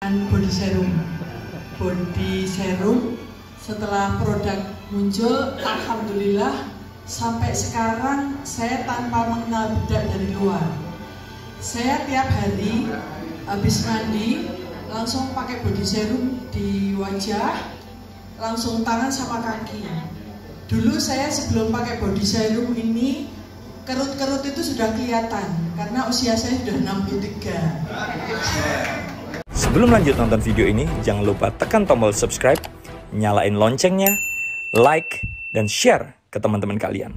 Body serum. Body serum setelah produk muncul, alhamdulillah sampai sekarang saya tanpa mengenal bedak dari luar. Saya tiap hari habis mandi langsung pakai body serum di wajah, langsung tangan sama kaki. Dulu saya sebelum pakai body serum ini kerut-kerut itu sudah kelihatan karena usia saya sudah 63. Sebelum lanjut nonton video ini, jangan lupa tekan tombol subscribe, nyalain loncengnya, like, dan share ke teman-teman kalian.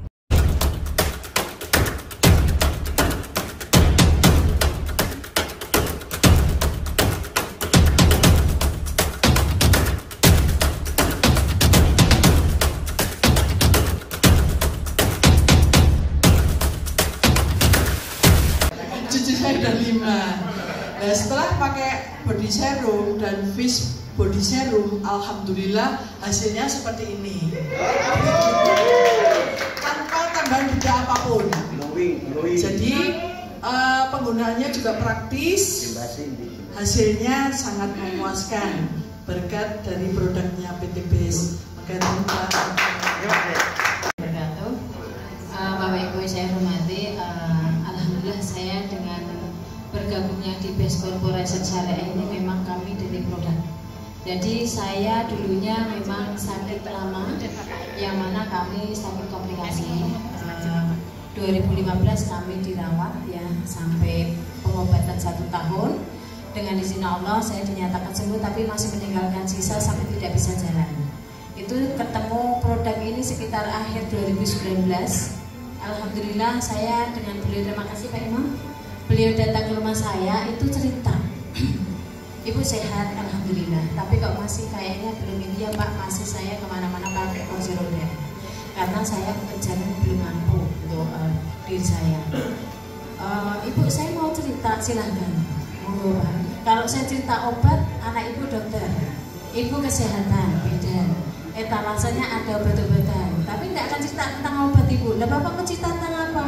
Cucu saya udah 5. Nah, setelah pakai body serum dan fish body serum, alhamdulillah hasilnya seperti ini. Tanpa tambahan bedak apapun. Jadi penggunaannya juga praktis. Hasilnya sangat memuaskan berkat dari produknya PT Base. Bapak Ibu saya hormati, alhamdulillah saya dengan bergabungnya di Base Corporation Syariah ini memang kami dari produk. Jadi saya dulunya memang sakit lama, yang mana kami sakit komplikasi. 2015 kami dirawat ya sampai pengobatan 1 tahun. Dengan izin Allah saya dinyatakan sembuh, tapi masih meninggalkan sisa sampai tidak bisa jalan. Itu ketemu produk ini sekitar akhir 2019. Alhamdulillah saya dengan beliau, terima kasih Pak Imam. Beliau datang ke rumah saya itu cerita, Ibu sehat alhamdulillah, tapi kok masih kayaknya belum ini ya Pak, masih saya kemana-mana pakai kursi roda karena saya pekerjaan belum mampu untuk diri saya. Ibu saya mau cerita, silahkan monggo Pak. Kalau saya cerita obat, anak ibu dokter, ibu kesehatan bidan, etalasenya ada obat-obatan, tapi nggak akan cerita tentang obat ibu. Lah Bapak mau cerita tentang apa?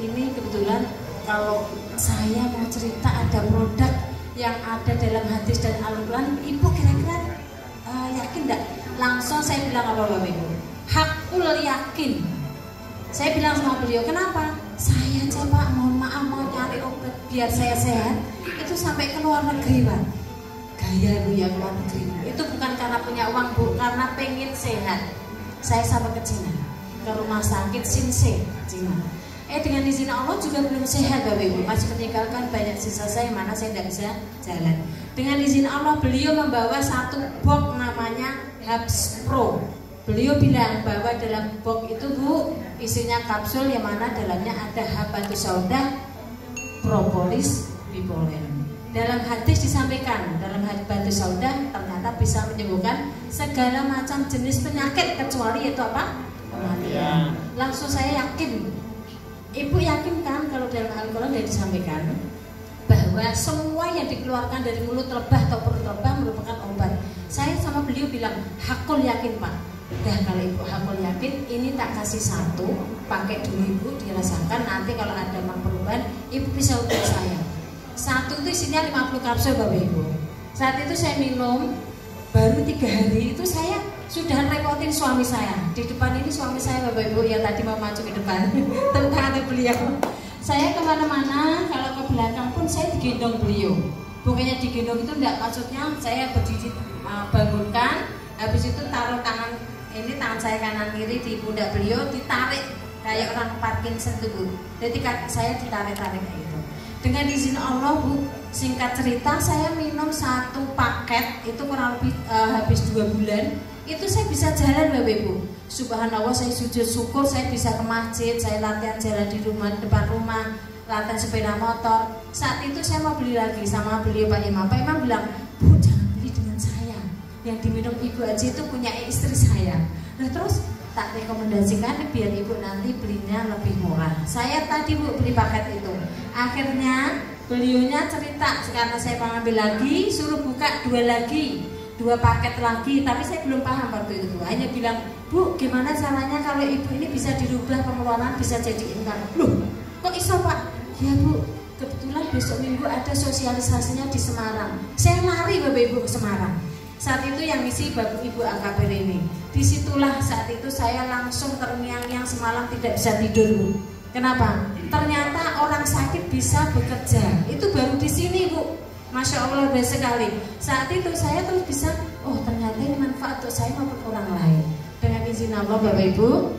Ini kebetulan kalau saya mau cerita ada produk yang ada dalam hadis dan Al-Quran, ibu kira-kira yakin enggak? Langsung saya bilang apa Bapak Ibu? Hakul yakin. Saya bilang sama beliau, kenapa? Saya aja Pak, mohon maaf mau cari obat biar saya sehat, itu sampai ke luar negeri Pak. Gaya Bu ya, keluar negeri. Itu bukan karena punya uang Bu, karena pengen sehat. Saya sampai ke Cina, ke rumah sakit Shinsei, Cina. Dengan izin Allah juga belum sehat Bapak Ibu, masih meninggalkan banyak sisa saya mana saya tidak bisa jalan. Dengan izin Allah beliau membawa 1 box namanya Habs Pro. Beliau bilang bahwa dalam box itu Bu isinya kapsul yang mana dalamnya ada habatus sauda, propolis, bipolen. Dalam hadis disampaikan dalam habatus sauda ternyata bisa menyembuhkan segala macam jenis penyakit kecuali itu apa? Kematian. Langsung saya yakin. Ibu yakin kan kalau dalam Al-Quran sudah disampaikan bahwa semua yang dikeluarkan dari mulut lebah atau perut lebah merupakan obat. Saya sama beliau bilang, hakul yakin Pak. Dah kalau ibu hakul yakin, ini tak kasih 1, pakai dulu ibu dirasakan. Nanti kalau ada perubahan, ibu bisa hubungi saya. 1 itu isinya 50 kapsul Bapak Ibu. Saat itu saya minum, baru 3 hari itu saya sudah repotin suami saya. Di depan ini suami saya Bapak Ibu yang tadi mau maju ke depan tentang beliau. Saya kemana-mana, kalau ke belakang pun saya digendong beliau. Bukannya digendong itu enggak, maksudnya saya berdiri bangunkan, habis itu taruh tangan ini, tangan saya kanan kiri di pundak beliau, ditarik kayak orang Parkinson itu Bu. Jadi saya ditarik-tarik kayak gitu. Dengan izin Allah Bu, singkat cerita saya minum 1 paket itu kurang lebih habis 2 bulan. Itu saya bisa jalan Bapak Ibu. Subhanallah, saya sujud syukur saya bisa ke masjid, saya latihan jalan di rumah, depan rumah, latihan sepeda motor. Saat itu saya mau beli lagi sama beliau Pak Imam. Pak Imam bilang, Bu jangan beli dengan saya, yang diminum ibu aja itu punya istri saya. Nah terus tak rekomendasikan biar ibu nanti belinya lebih murah. Saya tadi Bu beli paket itu. Akhirnya beliaunya cerita, karena saya mau ambil lagi, suruh buka 2 lagi. 2 paket lagi, tapi saya belum paham waktu itu Bu. Hanya bilang, Bu gimana caranya kalau ibu ini bisa dirubah pengeluaran bisa jadi income. Loh kok iso Pak? Ya Bu, kebetulan besok minggu ada sosialisasinya di Semarang. Saya lari Bapak Ibu ke Semarang. Saat itu yang ngisi Bapak Ibu AKP ini. Disitulah saat itu saya langsung terngiang-ngiang semalam tidak bisa tidur Bu. Kenapa? Ternyata orang sakit bisa bekerja. Itu baru di sini Bu. Masya Allah baik sekali. Saat itu saya terus bisa, oh ternyata ini manfaat untuk saya maupun orang lain. Dengan izin Allah Bapak Ibu,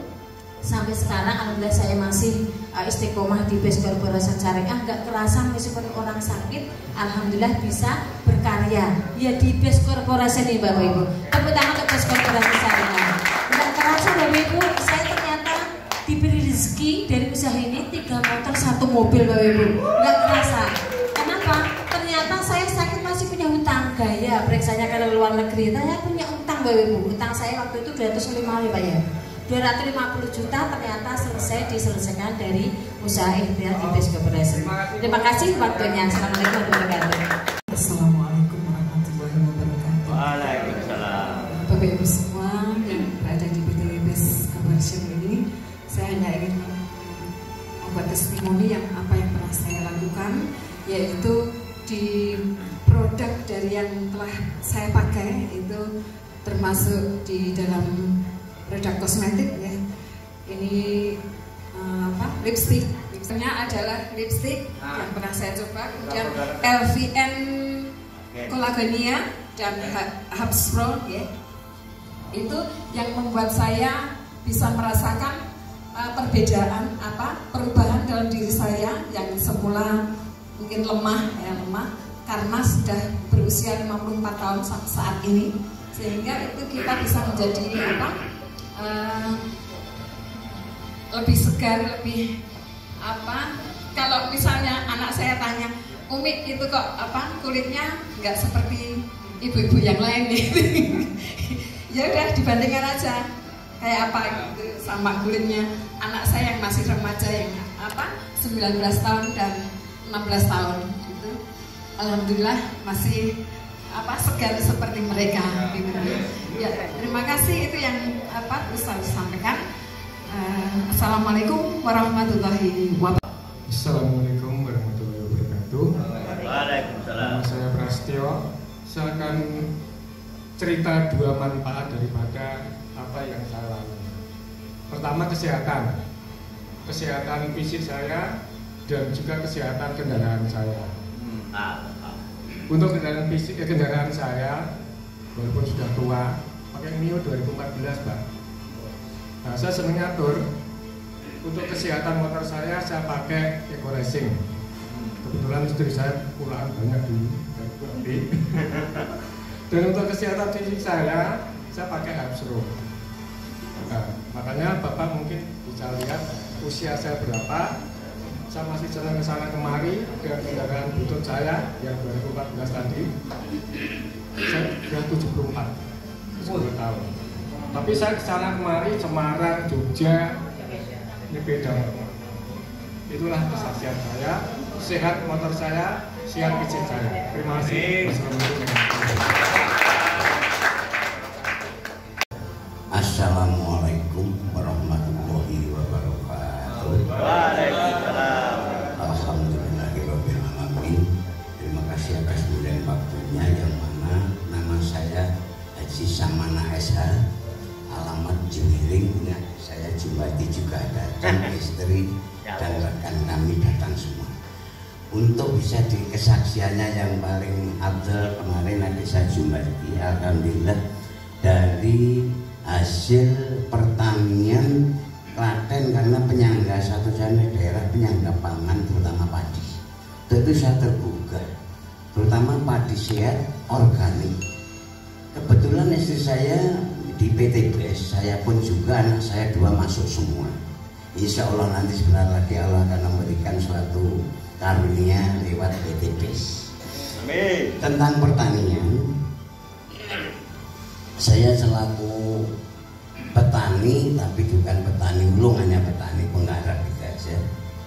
sampai sekarang alhamdulillah saya masih istiqomah di BES Korporasi Syariah. Gak kerasa meskipun orang sakit, alhamdulillah bisa berkarya. Ya di BES Korporasi nih Bapak Ibu. Tepuk tangan untuk BES Korporasi Syariah. Gak kerasa Bapak Ibu, saya ternyata diberi rezeki dari usaha ini 3 motor 1 mobil Bapak Ibu. Gak kerasa. Kenapa? Ternyata saya sakit masih punya hutang. Gaya periksanya ke luar negeri. Saya punya utang Bapak Ibu. Utang saya waktu itu 205 Pak ya. 250 juta ternyata diselesaikan dari usaha ikhtiar di BES Korporasi. Terima kasih waktunya. Assalamualaikum warahmatullahi wabarakatuh. Assalamualaikum warahmatullahi wabarakatuh. Waalaikumsalam. Bapak Ibu semua yang berada di PT BES Korporasi ini, saya hanya ingin membuat testimoni yang apa yang pernah saya lakukan, yaitu di produk dari yang telah saya pakai itu termasuk di dalam produk kosmetik ya. Ini lipstick. Lipsticknya adalah lipstick yang pernah saya coba. Kemudian LVN Collagenea dan Hubs Pro ya. Itu yang membuat saya bisa merasakan perbedaan perubahan dalam diri saya yang semula mungkin lemah karena sudah berusia 54 tahun saat ini, sehingga itu kita bisa menjadi lebih segar, lebih kalau misalnya anak saya tanya, Umi itu kok kulitnya nggak seperti ibu-ibu yang lain gitu. Ya udah dibandingkan aja kayak apa gitu sama kulitnya anak saya yang masih remaja yang 19 tahun dan 16 tahun gitu. Alhamdulillah masih segar seperti mereka gitu. Ya, terima kasih, itu yang bisa disampaikan. Assalamualaikum warahmatullahi wabarakatuh. Assalamualaikum warahmatullahi wabarakatuh. Waalaikumsalam. Nama saya Prasetyo. Saya akan cerita 2 manfaat daripada apa yang saya lalui. Pertama, kesehatan fisik saya dan juga kesehatan kendaraan saya. Untuk kendaraan saya, walaupun sudah tua, pakai Mio 2014 Pak. Nah, saya senang ngatur. Untuk kesehatan motor saya pakai Eco Racing. Kebetulan istri saya pulaan banyak dulu dari Dan untuk kesehatan fisik saya pakai Hubs Pro. Nah, makanya Bapak mungkin bisa lihat usia saya berapa. Saya masih jalan ke sana kemari dengan kendaraan butut saya yang 2014 tadi. Saya sudah 74 10 tahun. Tapi saya ke sana kemari Semarang, Jogja, ini beda. Itulah kesaksian saya. Sehat motor saya, sehat fisik saya. Terima kasih. Assalamualaikum warahmatullahi wabarakatuh. Waalaikumsalam. Alhamdulillahirabbil alamin. Terima kasih atas bulan waktunya yang mana nama saya Haji Samana SH, alamat Jemiring. Saya Jumbati juga datang, istri dan rekan kami datang semua. Untuk bisa di kesaksiannya yang paling abdul kemarin nanti saya Jumbati, alhamdulillah dari hasil pertanian Klaten, karena penyangga satu-satunya daerah penyangga pangan terutama padi. Tentu saya tergugah, terutama padi sehat organik. Kebetulan istri saya di PT BES, saya pun juga anak saya 2 masuk semua. Insya Allah nanti sebentar lagi Allah akan memberikan suatu karunia lewat PT BES. Amin. Tentang pertanian, saya selaku petani, tapi bukan petani ulung, hanya petani penggarap saja,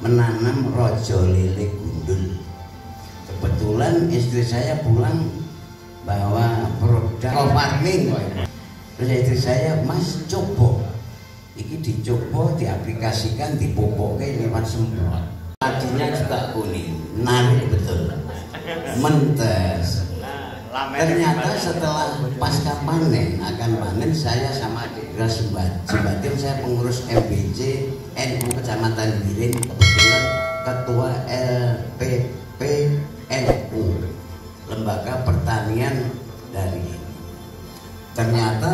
menanam rojo lele gundul. Kebetulan istri saya pulang bawa produk farming. Terus istri saya, Mas coba, ini dicoba, diaplikasikan, dipupuknya lewat semprot. bajunya juga kuning, narik betul, mentes. Ternyata setelah pasca panen akan panen, saya sama adik kelas Jembatim, saya pengurus MBC NU Kecamatan Biring, kebetulan ketua LPP NU Lembaga Pertanian dari. Ternyata